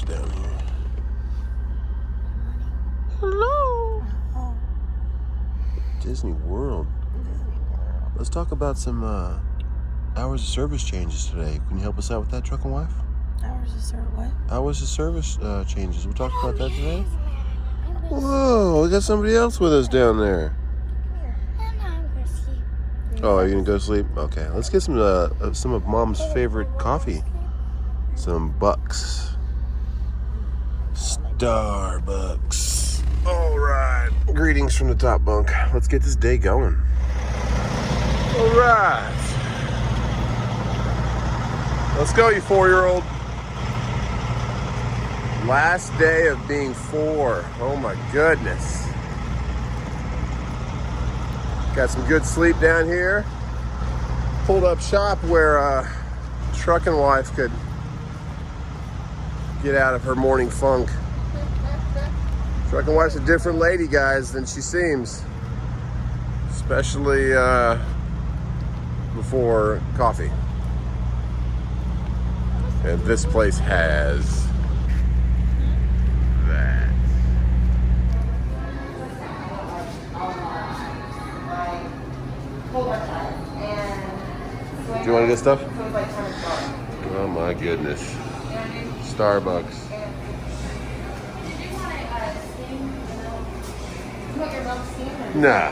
down here. Hello. Disney World. Let's talk about some hours of service changes today. Can you help us out with that, Truckin Wife? Hours of service what? Hours of service changes. We'll talk about that today. Whoa, we got somebody else with us down there. Oh, are you gonna go to sleep? Okay, let's get some of Mom's favorite coffee. Some Bucks. Starbucks. All right. Greetings from the top bunk. Let's get this day going. All right. Let's go, you 4-year-old. Last day of being 4. Oh my goodness. Got some good sleep down here. Pulled up shop where Truckin Wife could get out of her morning funk. Truckin Wife's a different lady, guys, than she seems. Especially before coffee. And this place has that. Do you want to get stuff? Oh my goodness. Starbucks. Nah.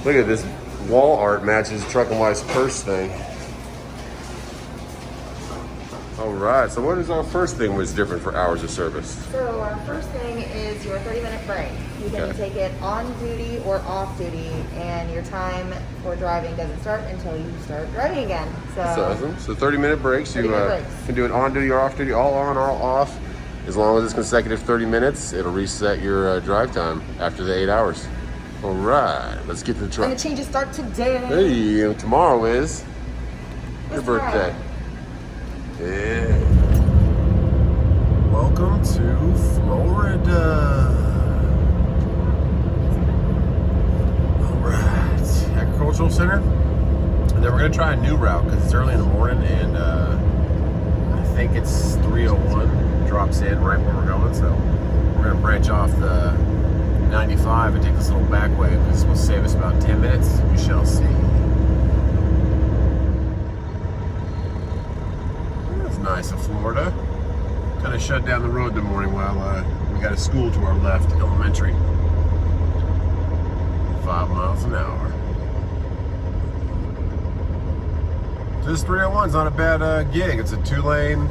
Look at this wall art matches Truckin Wife's purse thing. All right, so what is our first thing was different for hours of service? So our first thing is your 30-minute break. You can take it on duty or off duty, and your time for driving doesn't start until you start driving again. That's awesome. So 30-minute breaks. 30-minute breaks. You can do it on duty or off duty, all on, all off. As long as it's consecutive 30 minutes, it'll reset your drive time after the 8 hours. All right, let's get to the truck. And the changes start today. Hey, tomorrow is your birthday. Yeah. Welcome to Florida. All right, Agricultural Center. And then we're gonna try a new route because it's early in the morning, and I think it's 301 drops in right where we're going. So we're gonna branch off the 95 and take this little back way because this will save us about 10 minutes. We shall see. Nice of Florida. Kind of shut down the road in the morning while we got a school to our left, elementary. 5 miles an hour. This 301's not a bad gig. It's a 2-lane,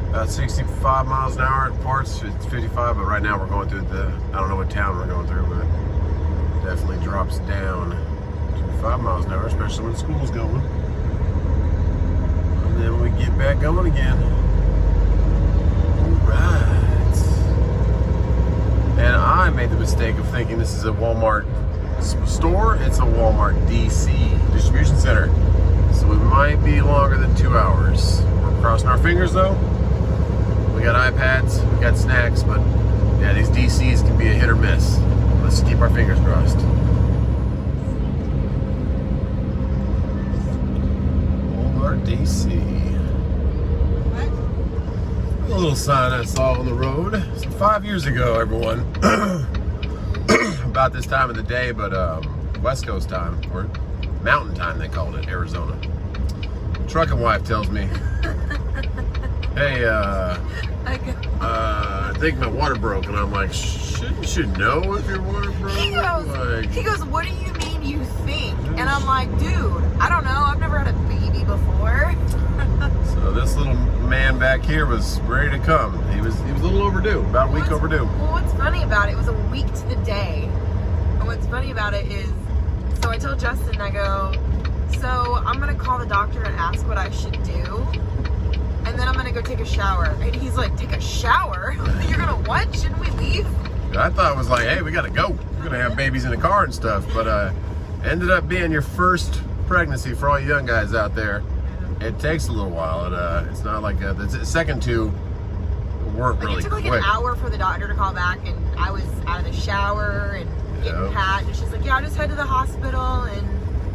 about 65 miles an hour. At parts, it's 55, but right now we're going through I don't know what town we're going through, but it definitely drops down to 5 miles an hour, especially when school's going. And then we get back going again. Alright. And I made the mistake of thinking this is a Walmart store. It's a Walmart DC distribution center. So it might be longer than 2 hours. We're crossing our fingers though. We got iPads, we got snacks, but yeah, these DCs can be a hit or miss. Let's keep our fingers crossed. DC. A little sign I saw on the road. So 5 years ago, everyone. About this time of the day, but West Coast time, or Mountain Time they called it, Arizona. Truckin Wife tells me, hey, I think my water broke, and I'm like, shouldn't you know if your water broke? He goes, what do you mean you think? And I'm like, dude, I don't know. I've never had a baby before. So this little man back here was ready to come. He was a little overdue, about a week overdue. Well, what's funny about it was a week to the day. And what's funny about it is, so I told Justin, I go, so I'm gonna call the doctor and ask what I should do, and then I'm gonna go take a shower. And he's like, take a shower? You're gonna what? Shouldn't we leave? I thought it was like, hey, we gotta go. We're gonna have babies in the car and stuff, but ended up being your first pregnancy for all you young guys out there. It takes a little while. It's not like the second two weren't really quick. It took like an hour for the doctor to call back, and I was out of the shower and getting pat, and she's like, yeah, I'll just head to the hospital and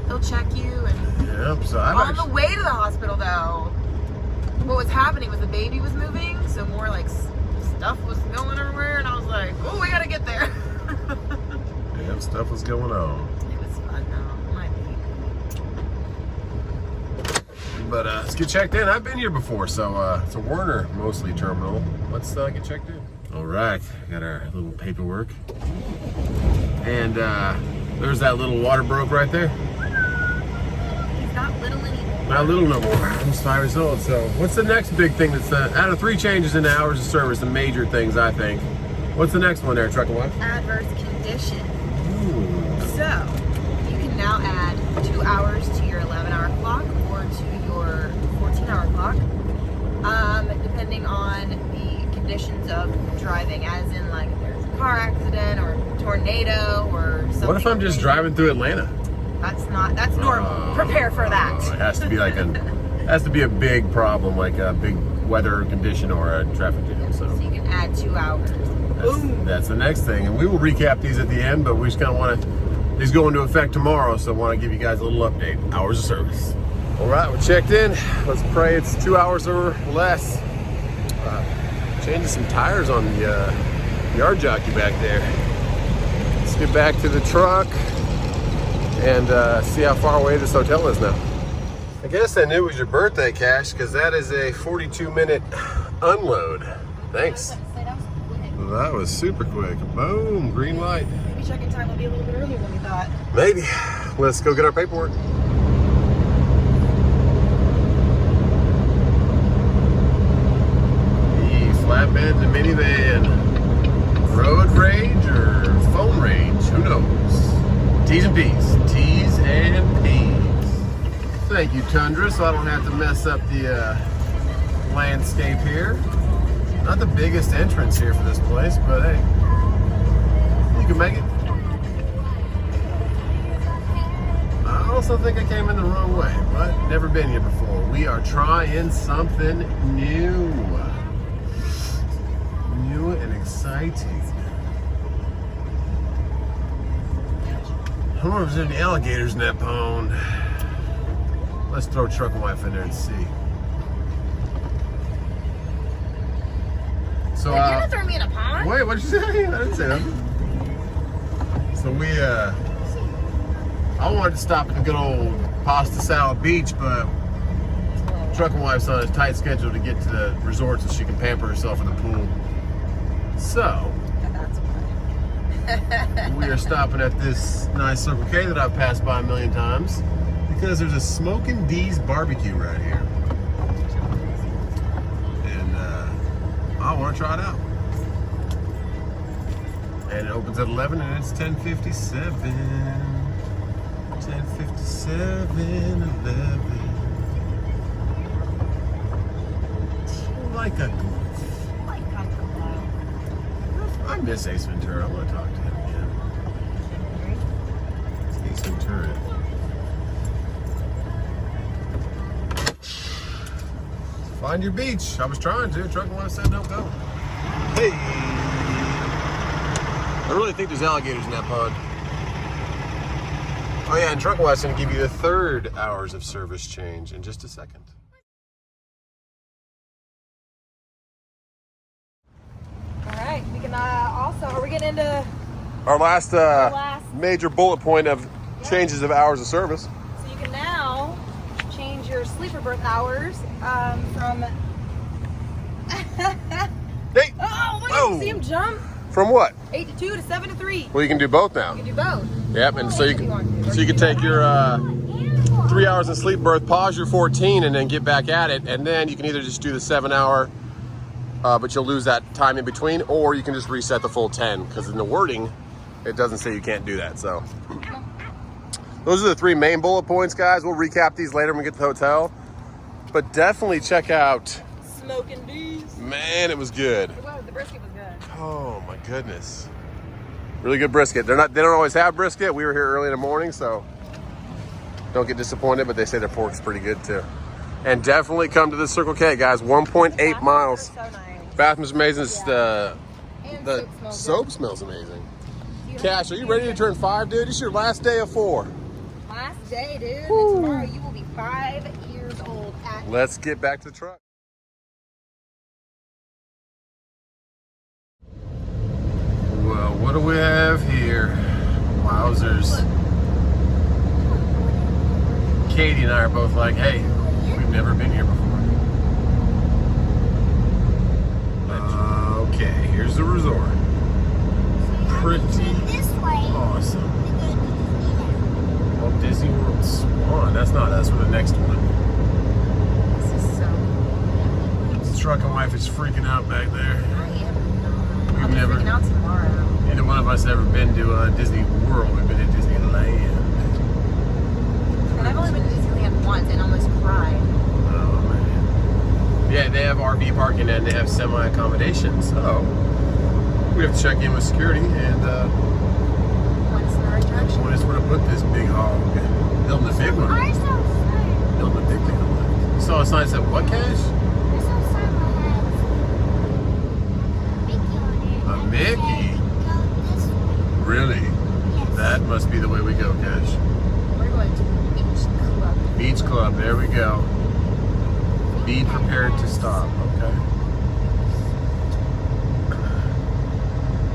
he'll check you. And yep. So on the way to the hospital though, what was happening was the baby was moving, so so more like stuff was going everywhere, and I was like, oh, I gotta get there. Yeah, stuff was going on. It was fun though. My baby. But let's get checked in. I've been here before, so it's a Werner mostly terminal. Let's get checked in. All right, got our little paperwork. And there's that little water broke right there. He's not little anymore. Not little no more. Almost 5 years old. So what's the next big thing that's out of 3 changes in the hours of service, the major things I think. What's the next one there, Truckin Wife? Adverse condition. Ooh. So you can now add 2 hours to your 11-hour clock or to your 14-hour clock, depending on the conditions of driving, as in like if there's a car accident or tornado or something. What if I'm just driving through Atlanta? That's normal. Prepare for that. It has to be like a big problem, like a big weather condition or a traffic jam. So you can add 2 hours. That's the next thing, and we will recap these at the end. But we just kind of want to. These go into effect tomorrow, so I want to give you guys a little update. Hours of service. All right, we're checked in. Let's pray it's 2 hours or less. Changing some tires on the yard jockey back there. Let's get back to the truck and see how far away this hotel is now. I guess I knew it was your birthday, Cash, because that is a 42-minute unload. Thanks. That was super quick. Boom, green light. Maybe check-in time will be a little bit earlier than we thought. Maybe. Let's go get our paperwork. The flatbed, the minivan. Road rage or phone rage? Who knows? T's and P's. T's and P's. Thank you, Tundra, so I don't have to mess up the landscape here. Not the biggest entrance here for this place, but hey, you can make it. I also think I came in the wrong way, but never been here before. We are trying something new. New and exciting. I wonder if there's any alligators in that pond. Let's throw Truckin Wife in there and see. So, you're gonna throw me in a pond? Wait, what did you say? I didn't say nothing. So I wanted to stop at the good old Pasta Salad Beach, but Truckin Wife's on a tight schedule to get to the resort so she can pamper herself in the pool. So, That's why. we are stopping at this nice Circle K that I've passed by a million times because there's a Smokin' D's barbecue right here. I want to try it out. And it opens at 11 and it's 10:57. 10:57, 11. Like a goof. Like I miss Ace Ventura. I want to talk to him again. It's Ace Ventura. Find your beach. I was trying to. Truckin Wife said don't go. Hey. I really think there's alligators in that pond. Oh yeah, and Truckin Wife's going to give you the 3rd hours of service change in just a second. All right, we can also, are we getting into Our last major bullet point of changes of hours of service. So you can now change your sleeper berth hours from. Hey! Oh, look! Whoa. You see him jump? From what? 8 to 2 to 7 to 3. Well, you can do both now. You can do both. Yep, and so you can take your 3 hours in sleep berth, pause your 14, and then get back at it. And then you can either just do the 7-hour, but you'll lose that time in between, or you can just reset the full 10, because in the wording, it doesn't say you can't do that. So those are the 3 main bullet points, guys. We'll recap these later when we get to the hotel. But definitely check out Smokin' D's. Man, it was good. It was. The brisket was good. Oh my goodness. Really good brisket. They don't always have brisket. We were here early in the morning, so don't get disappointed, but they say their pork's pretty good too. And definitely come to the Circle K, guys. 1.8 miles. So nice. Bathroom's amazing. Yeah. The soap smells amazing. Cash, are you ready to turn 5, dude? It's your last day of 4. Last day, dude. And tomorrow you will be 5 years old. Let's get back to the truck. what do we have here? Wowzers. Katie and I are both like, hey, we've never been here before. Okay, here's the resort. Pretty awesome. Oh, Disney World Swan. That's for the next one. This is so. Truckin Wife is freaking out back there. I am not. We've I'll be never- freaking out tomorrow. Neither one of us ever been to Disney World. We've been to Disneyland. And I've only been to Disneyland once and almost cried. Oh man. Yeah, they have RV parking and they have semi-accommodation. So we have to check in with security and Point us in the right direction. point us where to put this big hog. Building a big one. Building a big thing. You saw a sign that said what, Cash? A Mickey. Really? That must be the way we go, Cash. We're going to the beach club. Beach Club, there we go. Be prepared to stop, okay?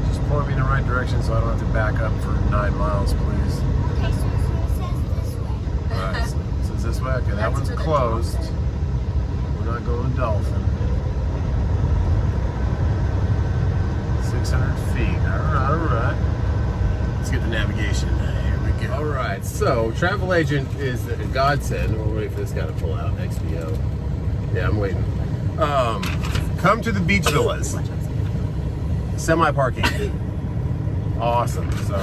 Just point me in the right direction so I don't have to back up for 9 miles, please. Alright, so it's this way. Okay, that That's one's for the closed. dolphin. We're not going Dolphin. 600 feet. Alright, alright. Let's get the navigation. Here we go. Alright, so travel agent is a godsend. We'll wait for this guy to pull out. XBO. Yeah, I'm waiting. Come to the beach villas. Semi-parking. Awesome. So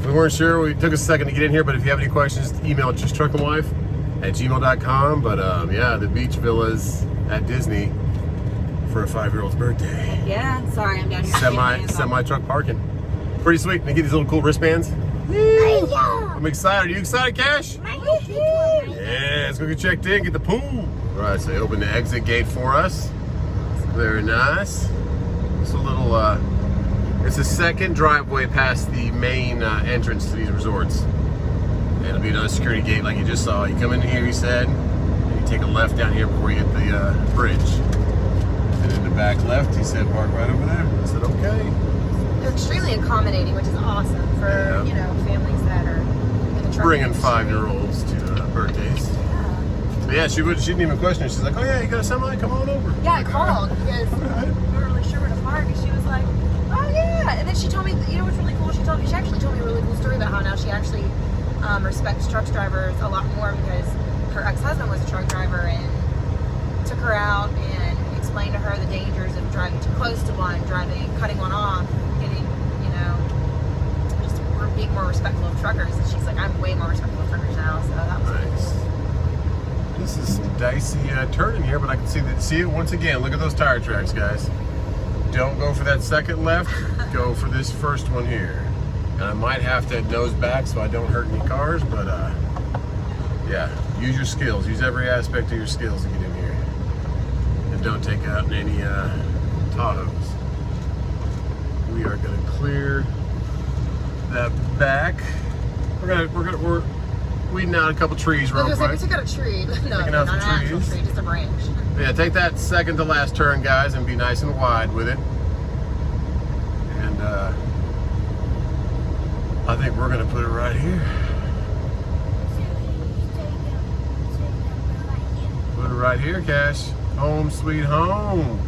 we weren't sure. We took a second to get in here, but if you have any questions, email just truckinwife@gmail.com. But yeah, the beach villas at Disney for a 5-year-old's birthday. Yeah, sorry, I'm down here. Semi truck parking. Pretty sweet. They get these little cool wristbands. I'm excited. Are you excited, Cash? Yeah, let's go get checked in, get the pool. All right, so they opened the exit gate for us. Very nice. It's a little, it's a second driveway past the main entrance to these resorts. And it'll be another security gate like you just saw. You come in here, he said, and you take a left down here before you hit the bridge. And in the back left, he said, park right over there. I said, okay. They're extremely accommodating, which is awesome for, Yeah. you know, families that are in the trucking Bringing industry. 5-year-olds to birthdays. Yeah. But yeah, she didn't even question it. She's like, oh yeah, you got a semi? Come on over. Yeah, I called because we weren't really sure where to park, and she was like, "Oh yeah." And then she told me, you know what's really cool? She actually told me a really cool story about how now she actually respects truck drivers a lot more because her ex-husband was a truck driver and took her out and explained to her the dangers of driving too close to one, cutting one off, getting, you know, just being more respectful of truckers. And she's like, I'm way more respectful of truckers now. So that was Nice. This is some dicey turning here, but I can see it once again. Look at those tire tracks, guys. Don't go for that second left. Go for this first one here. And I might have to nose back so I don't hurt any cars, but yeah, use your skills. Use every aspect of your skills to get in here. And don't take out any Tahoes. We are gonna clear that back. We're weeding out a couple trees real I was quick. like, we took out a tree. No, Taking not out an some actual trees. tree, just a branch. Yeah, take that second to last turn, guys, and be nice and wide with it. And I think we're gonna put it right here. Put it right here, Cash. Home sweet home.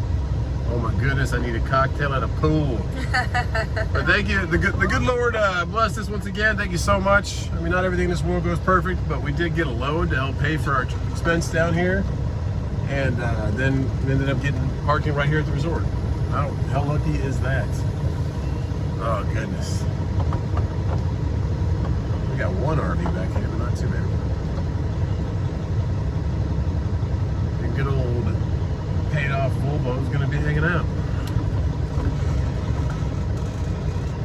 Oh my goodness, I need a cocktail at a pool. But thank you, the good Lord bless us once again. Thank you so much. I mean, not everything in this world goes perfect, but we did get a load to help pay for our expense down here. And then we ended up getting parking right here at the resort. How lucky is that? Oh goodness. We got one RV back here, but not too many. The good old paid off Volvo is going to be hanging out.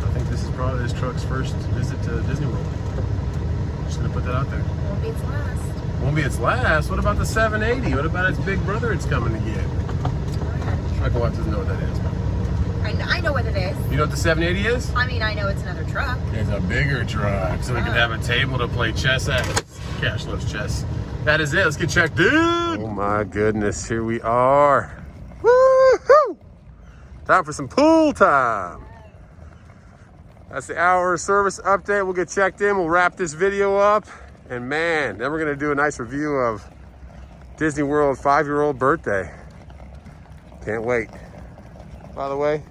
I think this is probably this truck's first visit to Disney World. Just going to put that out there. Won't be its last. Won't be its last. What about the 780? What about its big brother it's coming to get? Truckin Wife doesn't know what that is. I know what it is. You know what the 780 is? I mean, I know it's another truck. It's a bigger truck, so we can have a table to play chess at. Cash loves chess. That is it. Let's get checked, dude. Oh my goodness, here we are. Woohoo! Time for some pool time. That's the hour service update. We'll get checked in. We'll wrap this video up. And man, then we're gonna do a nice review of Disney World 5-year-old birthday. Can't wait. By the way,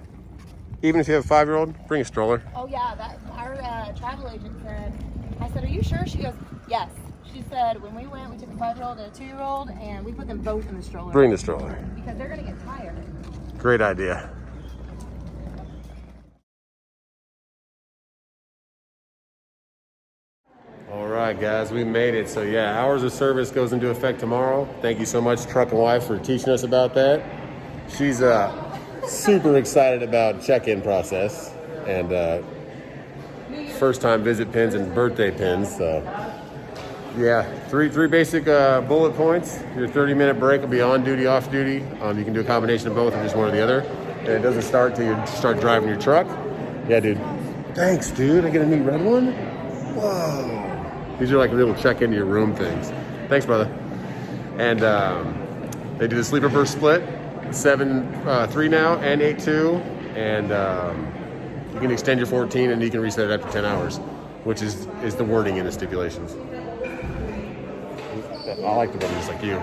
even if you have a 5-year-old, bring a stroller. Oh yeah, that our travel agent said. I said, "Are you sure?" She goes, "Yes." She said, "When we went, we took a 5-year-old and a 2-year-old, and we put them both in the stroller." Bring the stroller. Because they're gonna get tired. Great idea. All right, guys, we made it. So yeah, hours of service goes into effect tomorrow. Thank you so much, Truckin Wife, for teaching us about that. She's super excited about check-in process and first time visit pins and birthday pins. So yeah, three basic bullet points. Your 30-minute break will be on duty, off duty. You can do a combination of both or just one or the other. And it doesn't start till you start driving your truck. Yeah, dude. Thanks, dude. I get a new red one. Whoa. These are like little check into your room things. Thanks, brother. And they do the sleeper berth split, 7-3 now and 8-2. And you can extend your 14 and you can reset it after 10 hours, which is the wording in the stipulations. I like the one just like you.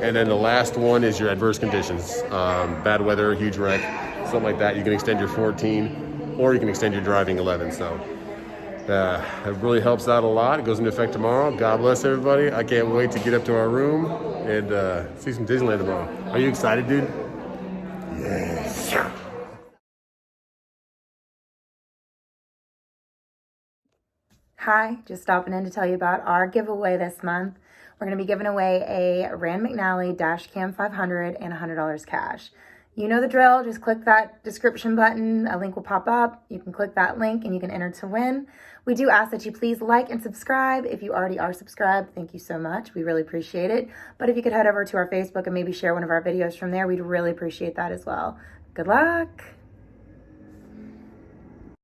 And then the last one is your adverse conditions. Bad weather, huge wreck, something like that. You can extend your 14 or you can extend your driving 11. So it really helps out a lot. It goes into effect tomorrow. God bless everybody. I can't wait to get up to our room and see some Disneyland tomorrow. Are you excited, dude? Yes. Hi, just stopping in to tell you about our giveaway this month. We're going to be giving away a Rand McNally Dash Cam 500 and $100 cash. You know the drill. Just click that description button. A link will pop up. You can click that link and you can enter to win. We do ask that you please like and subscribe. If you already are subscribed, thank you so much. We really appreciate it. But if you could head over to our Facebook and maybe share one of our videos from there, we'd really appreciate that as well. Good luck.